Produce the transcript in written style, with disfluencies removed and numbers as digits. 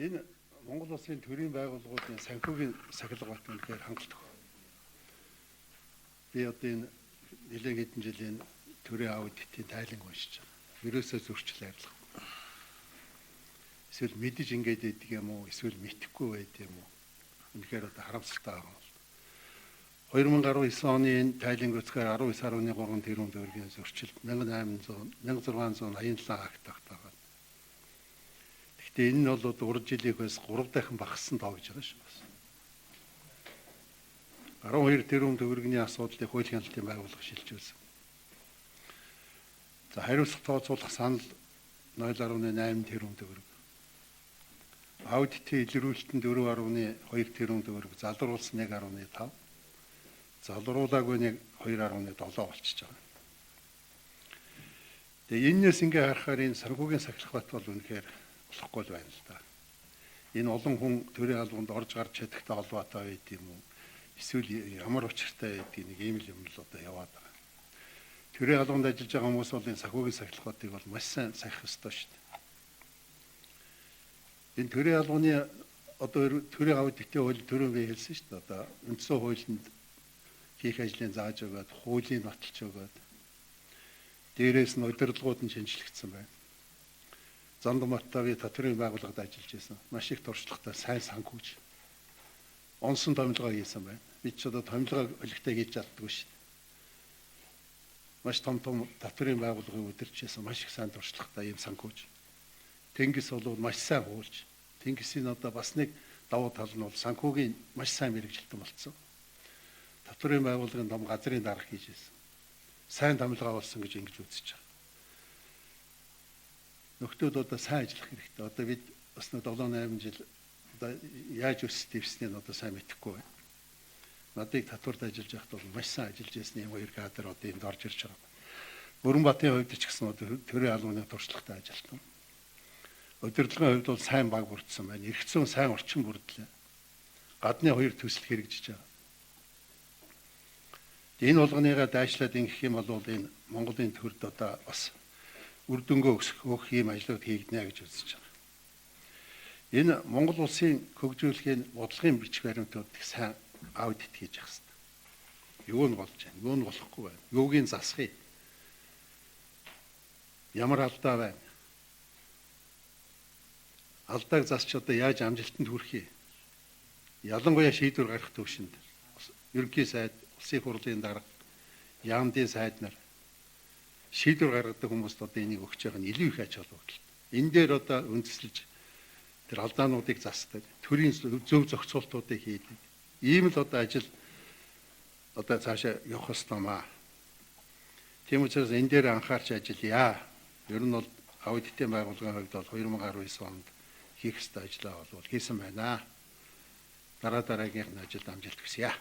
Энэ Монгол Улсын төрийн байгууллагуудын санхүүгийн сахилга бат үнэхээр хангалттай. Би одоо энэ нэлээд хэдэн жилийн төрийн аудитын тайланг уншиж байгаа. Ерөөсөө зөрчил арилга. Эсвэл мэдэж ингэж идэг юм уу, эсвэл мэдэхгүй байд юм уу? Үнэхээр одоо харамсалтай байгаа юм. 2019 оны энэ тайланг үзэхээр 19.3 тэрбум төгрөгийн зөрчил 1687 акт багтаагаа. Гэхдээ энэ нь бол урд жилийнхээс 3 дахин багассан тоо гэж байгаа шүү. 12 тэрбум төгрөгийн асуудлыг хуулийн хяналтын байгууллага шилжүүлсэн. За хариуцлага тооцоолох санал 0.8 тэрбум төгрөг. Аудитын илрүүлэлтэн 4.2 тэрбум төгрөг, залруулсан 1.5. Залруулаагүй нэг 2.7 болчихж байгаа. Тэгээ энэс ингээ харахаар энэ санхүүгийн сахилах бат бол үнэхээр болохгүй байна л да. Энэ олон хүн төрийн албанд орж гарч чадахтай холбоотой байд юм уу? Эсвэл ямар учиртай байдгийг нэг ийм л юм л одоо яваад байгаа. Төрийн албанд ажиллаж байгаа хүмүүс бол энэ санхүүгийн сахилах батыг бол маш сайн сахих ёстой шүү дээ. Энэ төрийн албаны одоо төрийн аудитын хууль төрөө бий хэлсэн шүү дээ. Одоо үндсэн хуулинд хийх ажлын зааж өгөөд, хуулийн баталж өгөөд, дээрээс нь удирдлагууд нь шинжлэгдсэн байна. Занд Маттави татврын байгууллагад ажиллаж байсан. Маш их туршлагатай сайн санхүүж онсон томилгоо хийсэн байна. Бид ч одоо томилгоо олигтой хийж чаддаггүй шүү дээ. Маш том татврын байгууллагыг удирдах байсан. Маш их сайн туршлагатай ийм санхүүж. Тэнгис бол маш сайн хуулж. Тэнгисийн одоо бас нэг давуу тал нь бол санхүүгийн маш сайн мэрэгжилтэн болцсон. Татврын байгууллагын том газрын дарга хийж байсан. Сайн томилгоо болсон гэж ингэж үзэж байгаа. Нөхдүүд одоо сайн ажиллах хэрэгтэй. Одоо бид бас 7-8 жил одоо яаж өсөлт дэвснээ одоо сайн мэдэхгүй байна. Надыг татварт ажиллаж байхад бол маш сайн ажиллаж байсан юм 2 кадр одоо энд орж ирж байгаа. Бүрэнбатын хувьд ч гэсэн одоо төрийн албаны туршлагатай ажилтан. Удирдлагын хувьд бол сайн баг бүрдсэн байна. Эрх зүйн сайн орчин бүрдлээ. Гадны 2 төсөл хэрэгжиж байгаа. Энэ болгоныгаа дайшлаад ингэх юм бол энэ Монголын төрд одоо бас үр дүнгээ өгөх ийм ажлууд хийгднэ гэж үзэж байгаа. Энэ Монгол улсын хөгжүүлэхийн бодлогын бичиг баримтууд их сайн аудит хийж явах хэрэгтэй. Юу нь болж байна, юу нь болохгүй байна, юугийн засхыг, ямар алдаа байна, алдааг засч одоо яаж амжилтанд хүрэхээ, ялангуяа шийдвэр гаргах төвшөнд ерөнхий сайд, улсын хурлын дарга, яамдын сайд нар шийдвэр гаргадаг хүмүүст одоо энийг өгч байгаа нь илүү их ач холбогдолтой. Энэ дээр одоо үндэслэж тэр алдаануудыг засдаг, төрийн зөв зохицуултуудыг хийдэг. Ийм л одоо ажил одоо цаашаа явах ёстоймаа. Тийм учраас энэ дээр анхаарч ажиллая. Ер нь бол аудитын байгууллагын хувьд бол 2019 онд хийх ёстой ажлаа бол хийсэн байна. Дараагийнх нь ажилд амжилт хүсье.